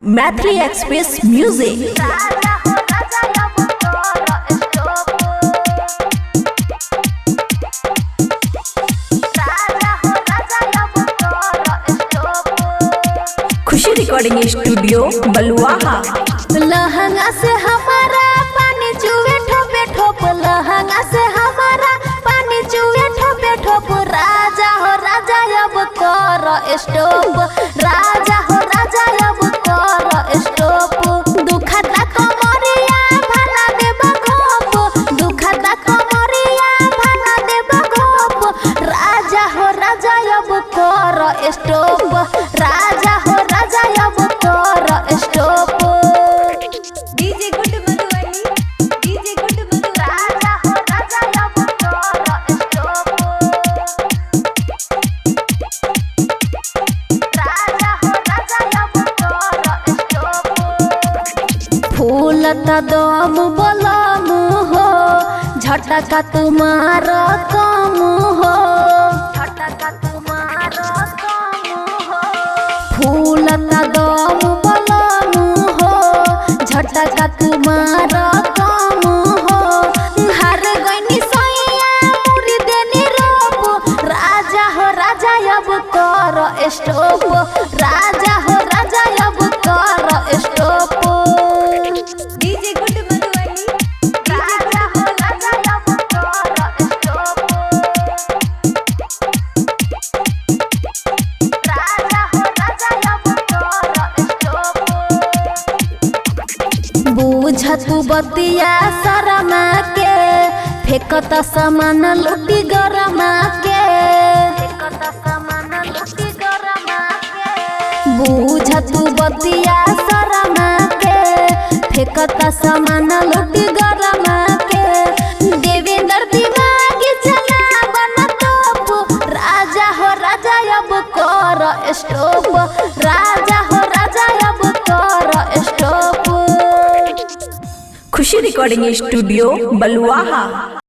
Maithili express music. Khushi recording studio Baluaha. लहंगा से हमारा पानी चुए ठोपे ठोप, लहंगा से हमारा पानी चुए ठोपे ठोप। राजा हो राजा अब कर स्टॉप, राजा हो राजा अब कर स्टॉप। दुखता कमरिया भाना देबा घोप, दुखता कमरिया भाना देबा घोप। राजा हो राजा अब कर स्टॉप, राजा हो राजा अब कर stop. DJ good Madhubani, DJ good Madhubani. राजा हो राजा अब कर स्टॉप, राजा हो राजा अब कर स्टॉप। फूलता दम बलम हो, झटका तुम्हार कम हो, झटका तुम्हार कम हो। फूलता दम बलम हो, झटका तुम्हार कम हो। हर गईनी सैया मुरी देनी रोप। राजा हो राजा अब कर स्टॉप, राजा हो राजा अब कर स्टॉप। डीजे गुड मधुबनी, राजा हो राजा अब कर स्टॉप, राजा हो राजा अब कर स्टॉप। बूझ तू बतिया शरमा के, फेंकता सामान लुटी गरमा के, फेंकता सामान लुटी गरमा के। बूझ तू बतिया शरमा के, फेंकता सामान लुटी गरमा के। देवेंद्र दिमागी चला बन तोप। राजा हो राजा अब कर स्टॉप, राजा हो राजा अब कर स्टॉप। खुशी रिकॉर्डिंग स्टूडियो बलुआहा।